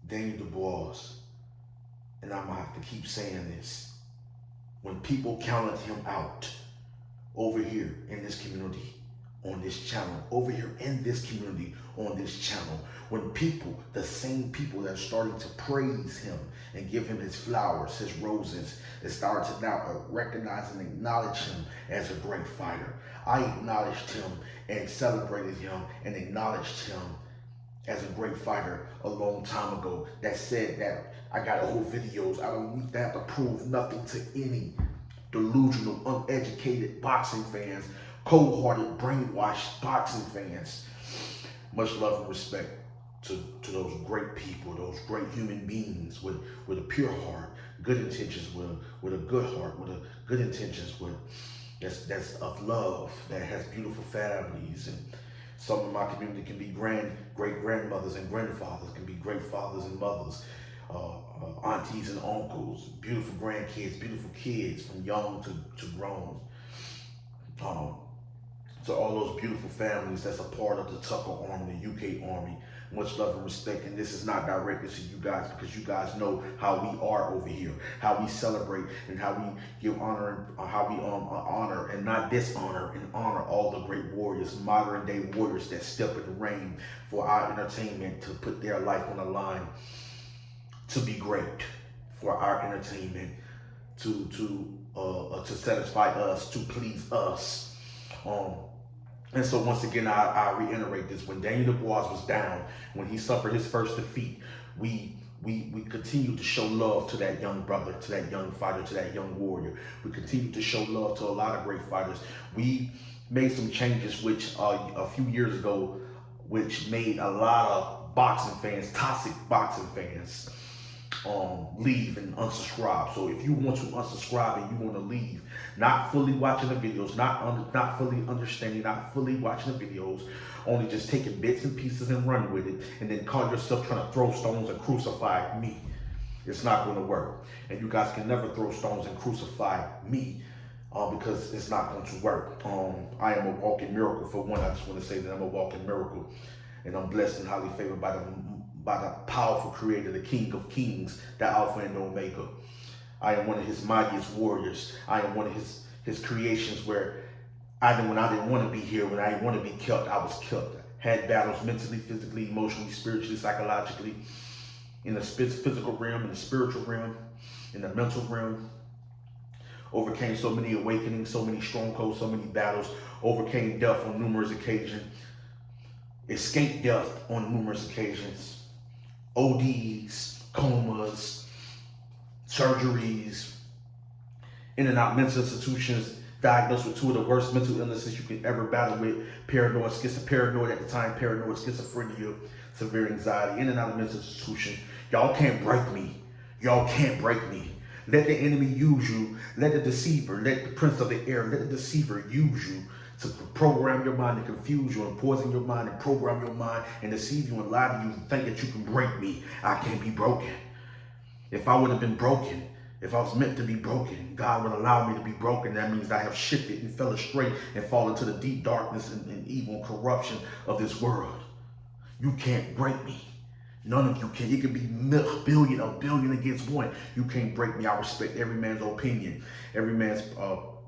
Daniel Dubois, and I'm gonna have to keep saying this, when people counted him out over here in this community, on this channel, over here in this community, on this channel, when people, the same people that are starting to praise him and give him his flowers, his roses, they started to now recognize and acknowledge him as a great fighter. I acknowledged him and celebrated him and acknowledged him as a great fighter a long time ago. That said that I got whole videos. I don't need to have to prove nothing to any delusional, uneducated boxing fans, cold-hearted, brainwashed boxing fans. Much love and respect to those great people, those great human beings with a pure heart, good intentions, with a good heart, with a good intentions, with that's of love, that has beautiful families. And some in my community can be great grandmothers and grandfathers, can be great fathers and mothers, aunties and uncles, beautiful grandkids, beautiful kids from young to grown. To all those beautiful families that's a part of the Tucker Army, the UK Army, much love and respect. And this is not directed to you guys, because you guys know how we are over here, how we celebrate and how we give honor, and how we honor and not dishonor, and honor all the great warriors, modern day warriors that step in the ring for our entertainment, to put their life on the line, to be great for our entertainment, to satisfy us, to please us. And so once again, I reiterate this: when Daniel Dubois was down, when he suffered his first defeat, we continued to show love to that young brother, to that young fighter, to that young warrior. We continued to show love to a lot of great fighters. We made some changes, which a few years ago, which made a lot of boxing fans, toxic boxing fans, leave and unsubscribe. So if you want to unsubscribe and you want to leave, not fully watching the videos, not fully understanding, not fully watching the videos, only just taking bits and pieces and run with it, and then call yourself trying to throw stones and crucify me, it's not going to work. And you guys can never throw stones and crucify me, because it's not going to work. I am a walking miracle. For one, I just want to say that I'm a walking miracle, and I'm blessed and highly favored by the powerful creator, the King of Kings, the Alpha and Omega. I am one of his mightiest warriors. I am one of his creations where when I didn't want to be here, when I didn't want to be kept, I was kept. Had battles mentally, physically, emotionally, spiritually, psychologically, in the physical realm, in the spiritual realm, in the mental realm. Overcame so many awakenings, so many strongholds, so many battles. Overcame death on numerous occasions. Escaped death on numerous occasions. ODs, comas, surgeries, in and out mental institutions, diagnosed with two of the worst mental illnesses you could ever battle with: paranoid at the time, paranoid schizophrenia, severe anxiety, in and out of mental institutions. Y'all can't break me. Y'all can't break me. Let the enemy use you. Let the deceiver, let the prince of the air, let the deceiver use you to program your mind, to confuse you and poison your mind and program your mind and deceive you and lie to you and think that you can break me. I can't be broken. If I would have been broken, if I was meant to be broken, God would allow me to be broken. That means I have shifted and fell astray and fallen into the deep darkness and evil and corruption of this world. You can't break me. None of you can. It can be a billion against one. You can't break me. I respect every man's opinion, every man's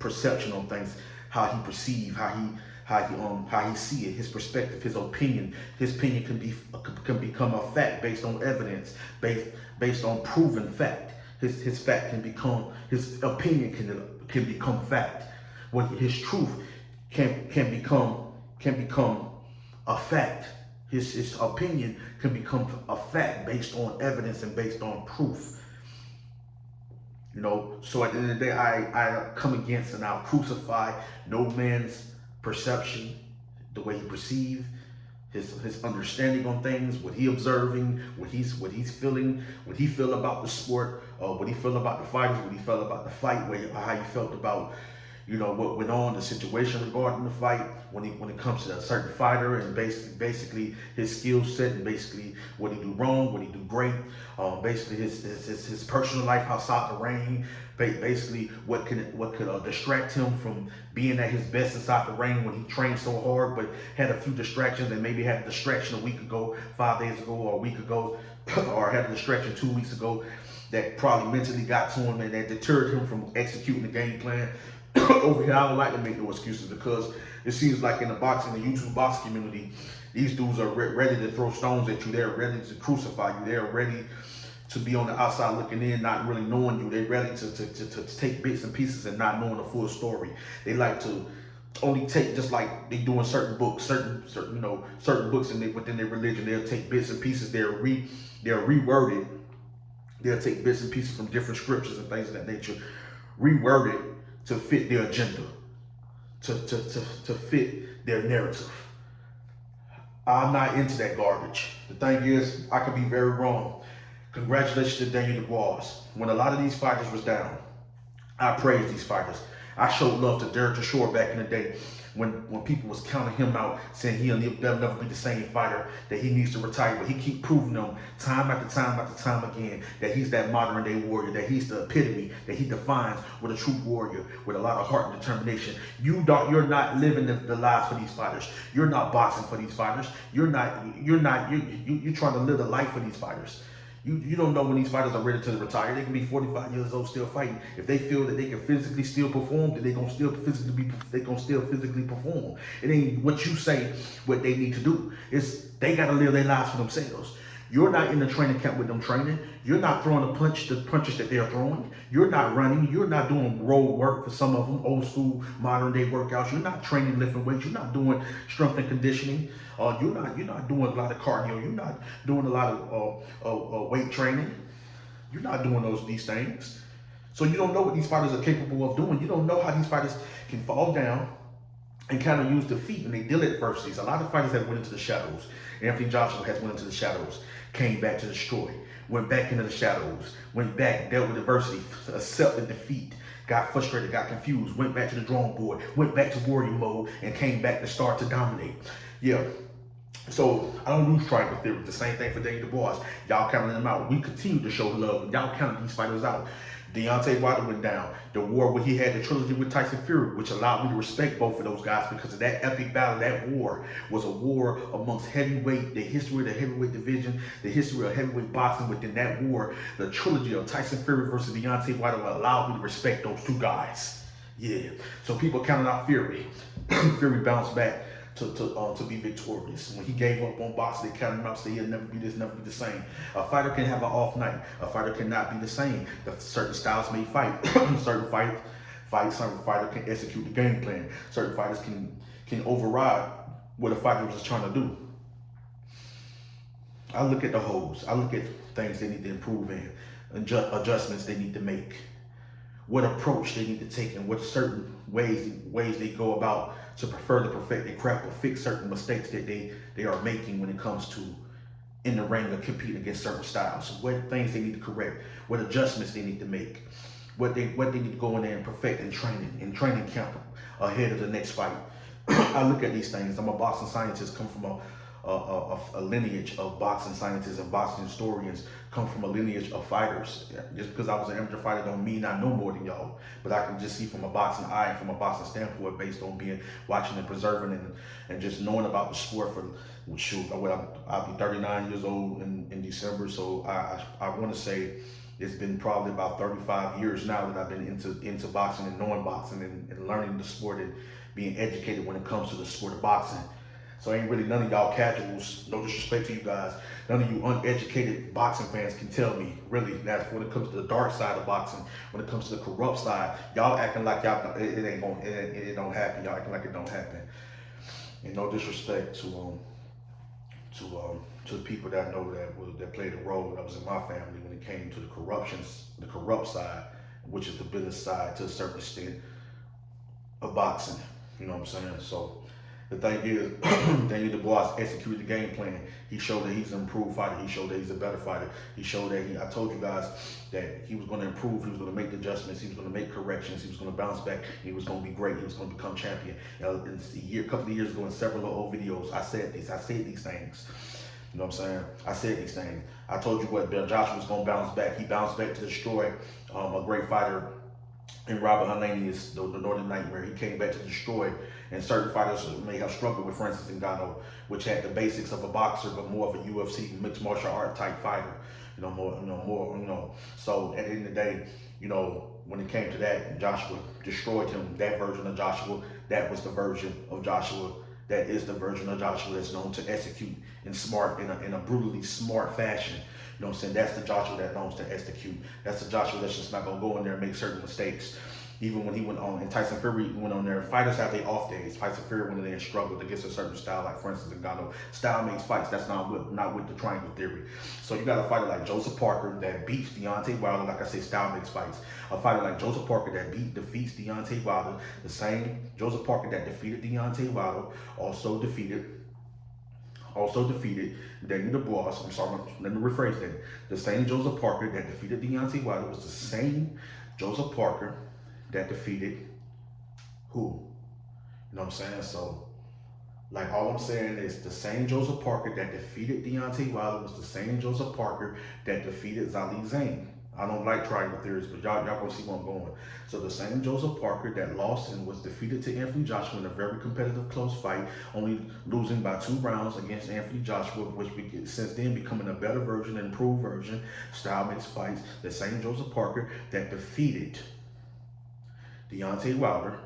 perception on things, how he perceive, how he see it, his perspective, his opinion. His opinion can become a fact based on evidence, based on proven fact. His fact can become, his opinion can become fact. When his truth can become a fact. His opinion can become a fact based on evidence and based on proof. You know, so at the end of the day, I come against and I'll crucify no man's perception, the way he perceives, his understanding on things, what he observing, what he's feeling, what he feel about the sport, what he feel about the fighters, what he felt about the fight, how he felt about, you know, what went on, the situation regarding the fight, when it comes to a certain fighter, and basically his skill set, and basically what he do wrong, what he do great, basically his personal life outside the ring, basically what could distract him from being at his best inside the ring when he trained so hard, but had a few distractions, and maybe had a distraction a week ago, 5 days ago, or a week ago, or had a distraction 2 weeks ago that probably mentally got to him and that deterred him from executing the game plan. Over here, I don't like to make no excuses, because it seems like in the YouTube boxing community, these dudes are ready to throw stones at you. They're ready to crucify you. They're ready to be on the outside looking in, not really knowing you. They're ready to take bits and pieces and not knowing the full story. They like to only take, just like they do in certain books, certain books within their religion. They'll take bits and pieces. They'll reword it. They'll take bits and pieces from different scriptures and things of that nature, reword it to fit their agenda, to fit their narrative. I'm not into that garbage. The thing is, I could be very wrong. Congratulations to Daniel Dubois. When a lot of these fighters was down, I praised these fighters. I showed love to Derek Shore back in the day when people was counting him out, saying he'll never be the same fighter, that he needs to retire. But he keep proving them time after time after time again that he's that modern day warrior, that he's the epitome, that he defines what a true warrior with a lot of heart and determination. You're not living the lives for these fighters. You're not boxing for these fighters. You're trying to live the life for these fighters. You don't know when these fighters are ready to retire. They can be 45 years old still fighting. If they feel that they can physically still perform, then they're gonna still physically perform. It ain't what you say what they need to do. It's they gotta live their lives for themselves. You're not in the training camp with them training. You're not throwing the punches that they're throwing. You're not running. You're not doing road work for some of them, old school, modern day workouts. You're not training lifting weights. You're not doing strength and conditioning. You're not doing a lot of cardio. You're not doing a lot of weight training. You're not doing these things. So you don't know what these fighters are capable of doing. You don't know how these fighters can fall down and kind of use defeat when they deal with adversities. A lot of fighters have went into the shadows. Anthony Joshua has went into the shadows, came back to destroy, went back into the shadows, went back, dealt with adversity, accepted defeat, got frustrated, got confused, went back to the drawing board, went back to warrior mode, and came back to start to dominate. Yeah. So I don't lose triangle theory. The same thing for Daniel Dubois. Y'all counting them out. We continue to show love. Y'all counting these fighters out. Deontay Wilder went down. The war where he had the trilogy with Tyson Fury, which allowed me to respect both of those guys because of that epic battle. That war was a war amongst heavyweight, the history of the heavyweight division, the history of heavyweight boxing. Within that war, the trilogy of Tyson Fury versus Deontay Wilder allowed me to respect those two guys. Yeah. So people counted out Fury. Fury bounced back to be victorious. When he gave up on boxing, they counted him out, said he'll never be this, never be the same. A fighter can have an off night. A fighter cannot be the same. Certain styles may fight. Certain fighter can execute the game plan. Certain fighters can override what a fighter was trying to do. I look at the holes. I look at things they need to improve in, adjustments they need to make, what approach they need to take, and what certain ways they go about to perfect their craft or fix certain mistakes that they are making when it comes to in the ring or competing against certain styles. What things they need to correct, what adjustments they need to make, what they need to go in there and perfect in training camp ahead of the next fight. I look at these things. I'm a boxing scientist, come from a lineage of boxing scientists and boxing historians, come from a lineage of fighters. Just because I was an amateur fighter don't mean I know more than y'all, but I can just see from a boxing eye and from a boxing standpoint based on watching and preserving and just knowing about the sport for, shoot, I'll be 39 years old in December, so I want to say it's been probably about 35 years now that I've been into boxing and knowing boxing and learning the sport and being educated when it comes to the sport of boxing. So ain't really none of y'all casuals, no disrespect to you guys, none of you uneducated boxing fans can tell me, really, that when it comes to the dark side of boxing, when it comes to the corrupt side, y'all acting like it don't happen. Y'all acting like it don't happen. And no disrespect to the people that know that played a role that was in my family when it came to the corrupt side, which is the business side to a certain extent of boxing. You know what I'm saying? So The thing is, Daniel Dubois executed the game plan. He showed that he's an improved fighter. He showed that he's a better fighter. He showed that I told you guys that he was going to improve. He was going to make adjustments. He was going to make corrections. He was going to bounce back. He was going to be great. He was going to become champion. A couple of years ago in several old videos, I said these things. You know what I'm saying? I said these things. I told you what, Bill Joshua was going to bounce back. He bounced back to destroy a great fighter in Robert Helenius, the Northern Nightmare. He came back to destroy, and certain fighters may have struggled with Francis Ngannou, which had the basics of a boxer, but more of a UFC mixed martial art type fighter. More. So at the end of the day, when it came to that, Joshua destroyed him. That version of Joshua, that was the version of Joshua. That is the version of Joshua that's known to execute in a brutally smart fashion. You know what I'm saying? That's the Joshua that knows to execute. That's the Joshua that's just not going to go in there and make certain mistakes. Even when he went on, and Tyson Fury went on there, fighters have their off days. Tyson Fury went in there and struggled against a certain style, like for instance, Ngannou. Style makes fights. That's not with the triangle theory. So you got a fighter like Joseph Parker that beats Deontay Wilder. Like I say, style makes fights. A fighter like Joseph Parker that defeats Deontay Wilder. The same Joseph Parker that defeated Deontay Wilder also defeated Daniel Dubois. I'm sorry, let me rephrase that. The same Joseph Parker that defeated Deontay Wilder was the same Joseph Parker that defeated who? You know what I'm saying? So, like, all I'm saying is the same Joseph Parker that defeated Deontay Wilder was the same Joseph Parker that defeated Zali Zane. I don't like triangle theories, but y'all gonna see where I'm going. So the same Joseph Parker that lost and was defeated to Anthony Joshua in a very competitive close fight, only losing by 2 rounds against Anthony Joshua, which since then becoming a better version, improved version, style makes fights. The same Joseph Parker that defeated Deontay Wilder,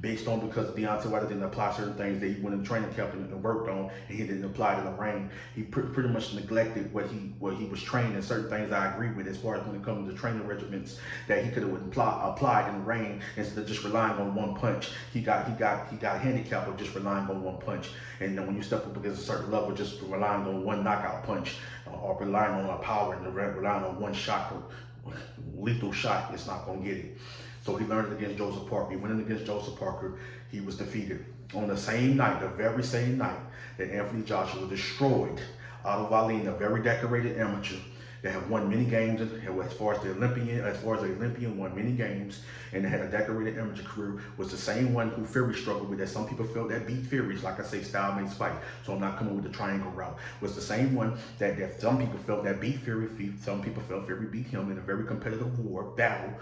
based on because Deontay Wilder didn't apply certain things that he went in training camp and worked on, and he didn't apply to the ring. He pretty much neglected what he was trained in. Certain things I agree with as far as when it comes to training regiments that he could have applied in the ring instead of just relying on one punch. He got handicapped of just relying on one punch. And then when you step up against a certain level, just relying on one knockout punch or relying on a power and relying on one shot, lethal shot, it's not gonna get it. So he learned it against Joseph Parker. He went in against Joseph Parker. He was defeated on the same night, the very same night that Anthony Joshua destroyed Otto Wallin, a very decorated amateur that had won many games as far as the Olympian won many games and had a decorated amateur career, was the same one who Fury struggled with, that some people felt that beat Fury's, like I say, style makes fight. So I'm not coming with the triangle route. Was the same one that some people felt that beat Fury, some people felt Fury beat him in a very competitive battle.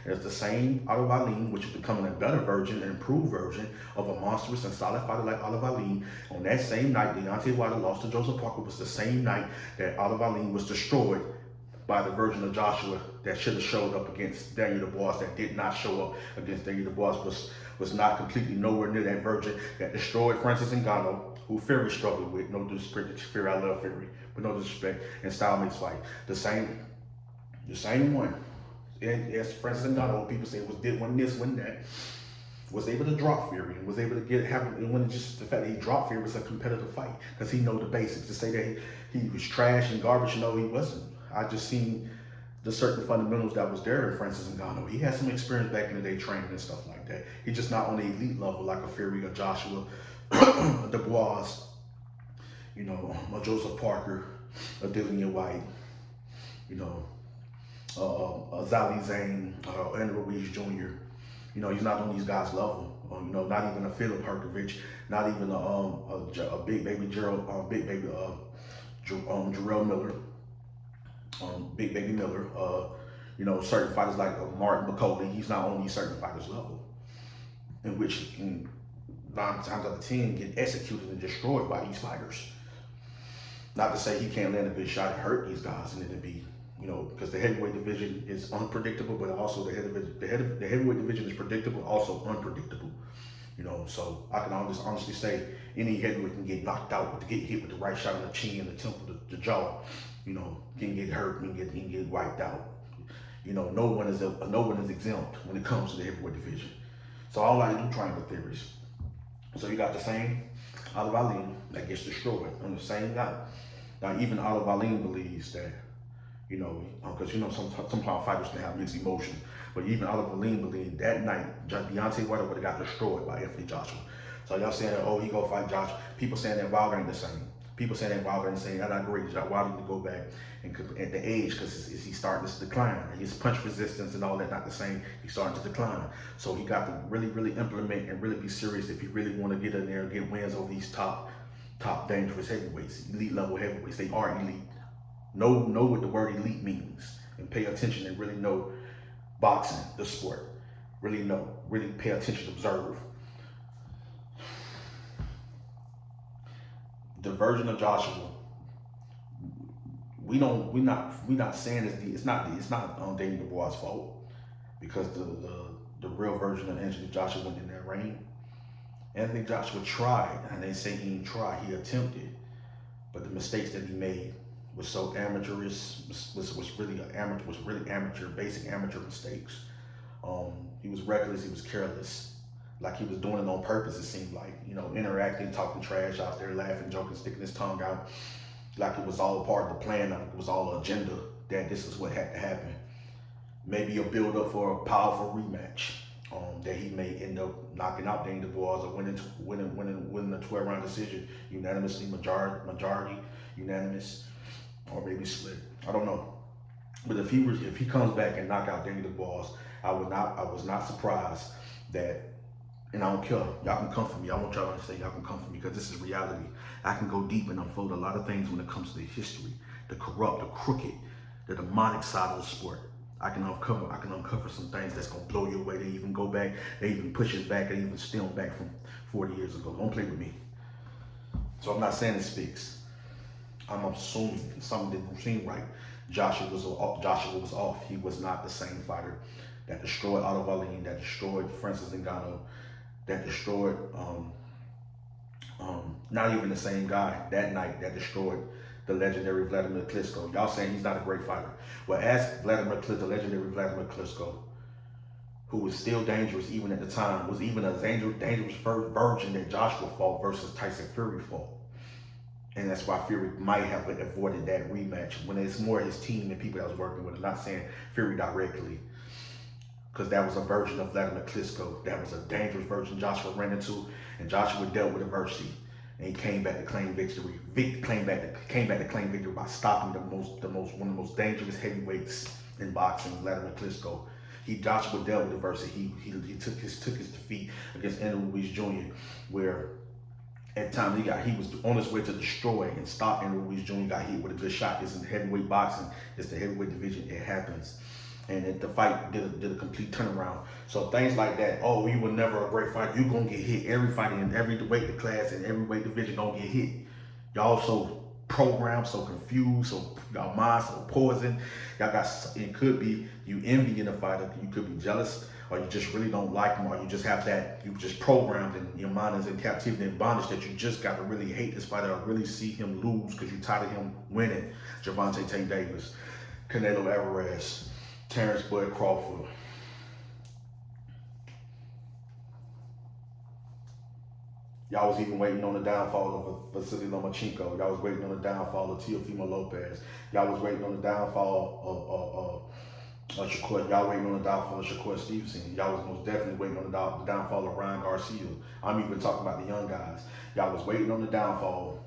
It's the same Otto Wallin, which is becoming a better version, an improved version of a monstrous and solid fighter like Otto Wallin. On that same night, Deontay Wilder lost to Joseph Parker. Was the same night that Otto Wallin was destroyed by the version of Joshua that should have showed up against Daniel Dubois, that did not show up against Daniel Dubois, was not completely nowhere near that version that destroyed Francis Ngannou, who Fury struggled with. No disrespect to Fury, I love Fury, but no disrespect, and style makes fight. The same one. And as Francis Ngannou, people say did one this, one that, was able to drop Fury and was able to and when just the fact that he dropped Fury was a competitive fight because he know the basics. To say that he was trash and garbage, no, he wasn't. I just seen the certain fundamentals that was there in Francis Ngannou. He had some experience back in the day training and stuff like that. He's just not on the elite level like a Fury, a Joshua, a Dubois, a Joseph Parker, a Dillian White, a Zali Zane, Andrew Ruiz Jr. He's not on these guys' level. Not even a Philip Herkovich, not even a big baby Jarrell Miller, Big Baby Miller. Certain fighters like Martin McCauley. He's not on these certain fighters' level, in which he can 9 times out of 10 get executed and destroyed by these fighters. Not to say he can't land a good shot and hurt these guys, and it'd be, because the heavyweight division is unpredictable, but also the heavyweight division is predictable, also unpredictable. So I can honestly say any heavyweight can get knocked out, get hit with the right shot on the chin, the temple, the jaw. Can get hurt, can get wiped out. No one is exempt when it comes to the heavyweight division. So I don't like to do triangle theories. So you got the same Otto Wallin that gets destroyed on the same night. Now even Otto Wallin believes that, because sometimes fighters can have mixed emotions. But even Otto Wallin believed that night Deontay Wilder would have got destroyed by Anthony Joshua. So y'all saying that, oh, he go fight Josh. People saying that Wilder ain't the same. People saying that Wilder ain't the same. I agree. Wilder need to go back and at the age, because he's starting to decline. His punch resistance and all that not the same. He's starting to decline. So he got to really, really implement and really be serious if he really want to get in there and get wins over these top dangerous heavyweights, elite level heavyweights. They are elite. Know what the word elite means, and pay attention and really know boxing, the sport. Really pay attention, observe. The version of Joshua, we're not saying it's not Daniel Dubois' fault, because the real version of Anthony Joshua went in that ring. Anthony Joshua tried, and they say he didn't try, he attempted, but the mistakes that he made was so amateurish, was really amateur, basic amateur mistakes. He was reckless, he was careless, like he was doing it on purpose, it seemed like, interacting, talking trash out there, laughing, joking, sticking his tongue out, like it was all a part of the plan, like it was all an agenda, that this is what had to happen. Maybe a build up for a powerful rematch, that he may end up knocking out Daniel Dubois or winning a 12-round decision, unanimously, majority, unanimous, or maybe split. I don't know. But if he comes back and knock out Daniel Dubois, I was not surprised that, and I don't care. Y'all can come for me. I want y'all to understand, y'all can come for me, because this is reality. I can go deep and unfold a lot of things when it comes to the history, the corrupt, the crooked, the demonic side of the sport. I can uncover some things that's gonna blow you away. They even go back, they even push us back, they even stem back from 40 years ago. Don't play with me. So I'm not saying it speaks. I'm assuming something didn't seem right. Joshua was off. He was not the same fighter that destroyed Otto Wallin, that destroyed Francis Ngannou, that destroyed not even the same guy that night that destroyed the legendary Vladimir Klitschko. Y'all saying he's not a great fighter. Well, ask Vladimir Klitschko, the legendary Vladimir Klitschko, who was still dangerous even at the time, was even a dangerous version that Joshua fought versus Tyson Fury fought. And that's why Fury might have avoided that rematch, when it's more his team and people that was working with him. Not saying Fury directly, because that was a version of Vladimir Klitschko. That was a dangerous version Joshua ran into, and Joshua dealt with adversity, and he came back to claim victory. Came back to claim victory by stopping one of the most dangerous heavyweights in boxing, Vladimir Klitschko. Joshua dealt with adversity. He took his defeat against Andy Ruiz Jr., where at times he was on his way to destroy and stop Andy Ruiz Jr. Got hit with a good shot. This is heavyweight boxing. It's the heavyweight division. It happens. And the fight did a complete turnaround. So things like that, oh, you were never a great fighter. You're going to get hit. Every fighter in every weight class and every weight division going to get hit. Y'all so programmed, so confused, so y'all mind so poisoned. Y'all got, it could be you envying a fighter. You could be jealous, or you just really don't like him, or you just have that, you just programmed and your mind is in captivity and bondage that you just got to really hate this fighter or really see him lose because you're tired of him winning. Gervonta Tank Davis, Canelo Alvarez, Terrence Bud Crawford. Y'all was even waiting on the downfall of Vasily Lomachenko. Y'all was waiting on the downfall of Teofimo Lopez. Y'all was waiting on the downfall of Shakur. Y'all waiting on the downfall of Shakur Stevenson. Y'all was most definitely waiting on the downfall of Ryan Garcia. I'm even talking about the young guys. Y'all was waiting on the downfall.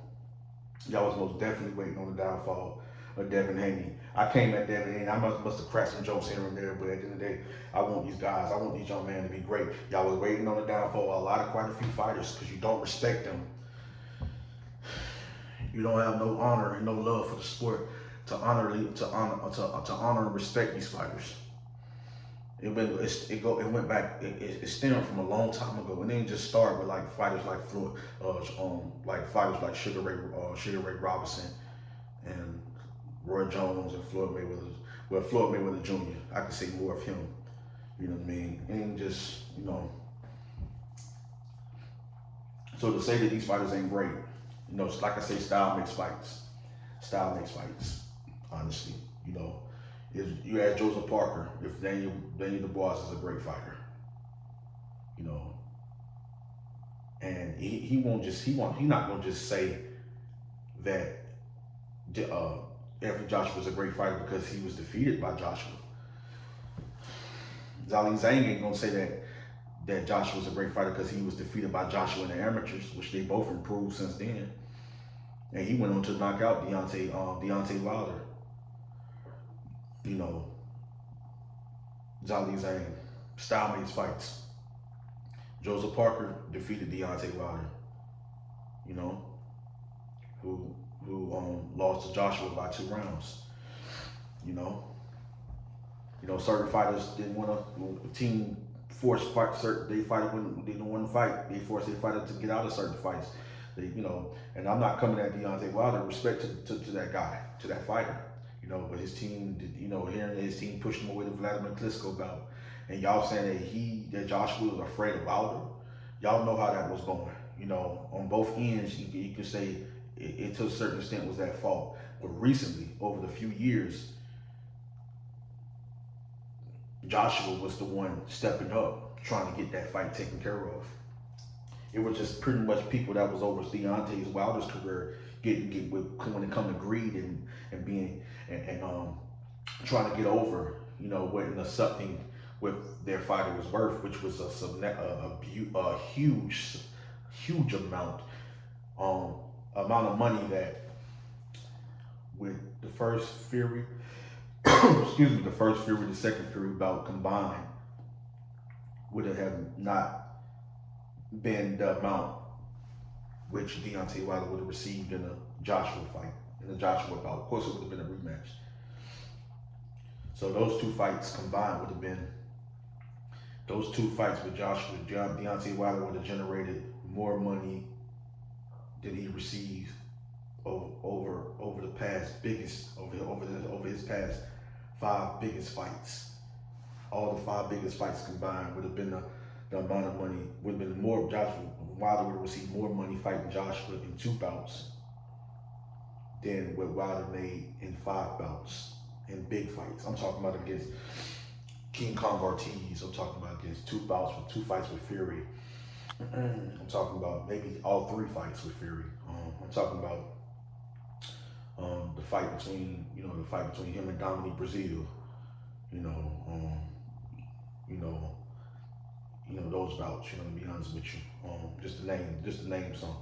Y'all was most definitely waiting on the downfall of Devin Haney. I came at Devin Haney. I must have cracked some jokes here and there, but at the end of the day, I want these guys, I want these young men to be great. Y'all was waiting on the downfall of quite a few fighters because you don't respect them. You don't have no honor and no love for the sport to honor and respect these fighters. It went back. It stemmed from a long time ago, and then just start with like fighters like Sugar Ray Robinson and Roy Jones and Floyd Mayweather. Well, Floyd Mayweather Jr. I can say more of him. You know what I mean? And just so to say that these fighters ain't great, like I say, style makes fights. Style makes fights. Honestly, if you ask Joseph Parker if Daniel Dubois is a great fighter, and he's not gonna just say that Anthony Joshua was a great fighter because he was defeated by Joshua. Zhang ain't gonna say that that Joshua was a great fighter because he was defeated by Joshua in the amateurs, which they both improved since then. And he went on to knock out Deontay Wilder. You know, Zhali Zhang, style-mates fights. Joseph Parker defeated Deontay Wilder. You know, who lost to Joshua by 2 rounds. You know, certain fighters didn't want to team force fight. They fight when they don't want to fight. They force their fighter to get out of certain fights. And I'm not coming at Deontay Wilder. Respect to that guy, to that fighter. But his team, hearing that his team pushed him away to Vladimir Klitschko bout, and y'all saying that Joshua was afraid of Wilder. Y'all know how that was going. On both ends, you can say it to a certain extent was at fault. But recently, over the few years, Joshua was the one stepping up, trying to get that fight taken care of. It was just pretty much people that was over Deontay Wilder's career when it come to greed and being and trying to get over, what something with their fighter was worth, which was a huge amount of money that with the first Fury, the first Fury, the second Fury bout combined would have not been the amount which Deontay Wilder would have received in a Joshua fight, in a Joshua bout. Of course, it would have been a rematch. So those 2 fights combined would have been, those 2 fights with Joshua, Deontay Wilder would have generated more money than he received over the past biggest, over his past 5 biggest fights. All the 5 biggest fights combined would have been the amount of money, would have been more. Wilder would have received more money fighting Joshua in 2 bouts than what Wilder made in 5 bouts in big fights. I'm talking about against King Kong Ortiz. I'm talking about against 2 bouts with 2 fights with Fury. I'm talking about maybe all 3 fights with Fury. I'm talking about the fight between him and Dominique Brazil. Those bouts. To be honest with you, just to name some.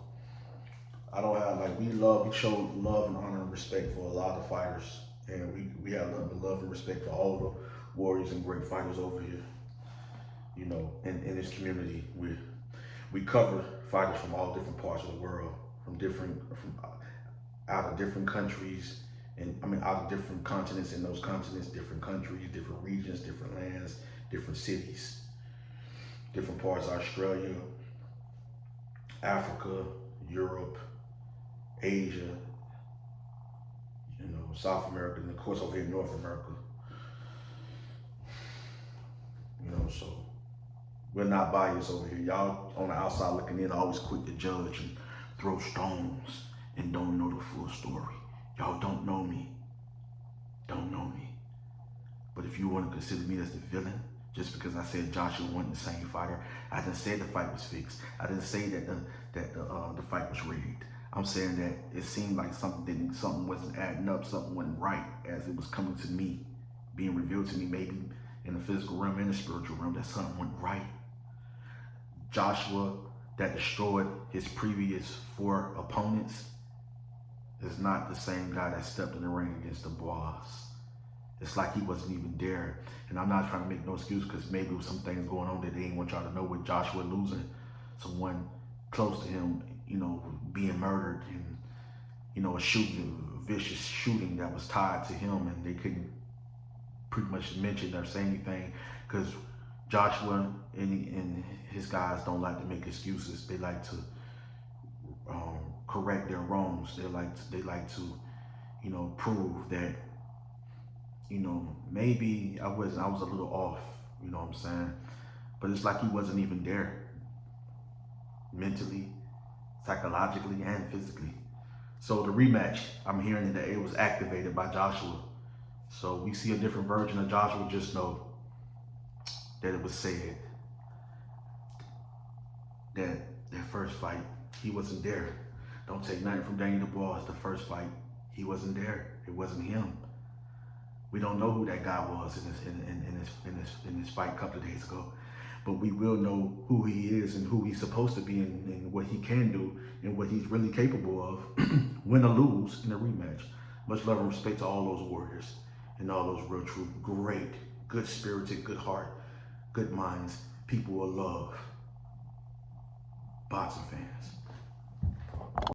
I don't have we show love and honor and respect for a lot of fighters, and we have love and respect for all the warriors and great fighters over here. In this community, we cover fighters from all different parts of the world, from out of different countries, out of different continents. In those continents, different countries, different regions, different lands, different cities, different parts of Australia, Africa, Europe, Asia, South America, and of course over here in North America. So we're not biased over here. Y'all on the outside looking in, always quick to judge and throw stones and don't know the full story. Y'all don't know me. But if you want to consider me as the villain, just because I said Joshua wasn't the same fighter, I didn't say the fight was fixed. I didn't say that the fight was rigged. I'm saying that it seemed like something wasn't adding up, something wasn't right as it was coming to me, being revealed to me, maybe in the physical realm and the spiritual realm, that something went right. Joshua, that destroyed his previous 4 opponents, is not the same guy that stepped in the ring against Dubois. It's like he wasn't even there. And I'm not trying to make no excuse, because maybe there was some things going on that they didn't want y'all to know, with Joshua losing someone close to him, being murdered, and, a vicious shooting that was tied to him, and they couldn't pretty much mention or say anything, because Joshua and his guys don't like to make excuses. They like to correct their wrongs. They like to prove that maybe I was a little off. What I'm saying? But it's like he wasn't even there, mentally, psychologically, and physically. So the rematch, I'm hearing that it was activated by Joshua. So we see a different version of Joshua. Just know that it was said that first fight, he wasn't there. Don't take nothing from Daniel Dubois. The first fight, he wasn't there. It wasn't him. We don't know who that guy was in this fight a couple of days ago. but we will know who he is and who he's supposed to be and what he can do and what he's really capable of, win or lose in a rematch. Much love and respect to all those warriors and all those real, true, great, good-spirited, good heart, good minds, people of love, boxing fans.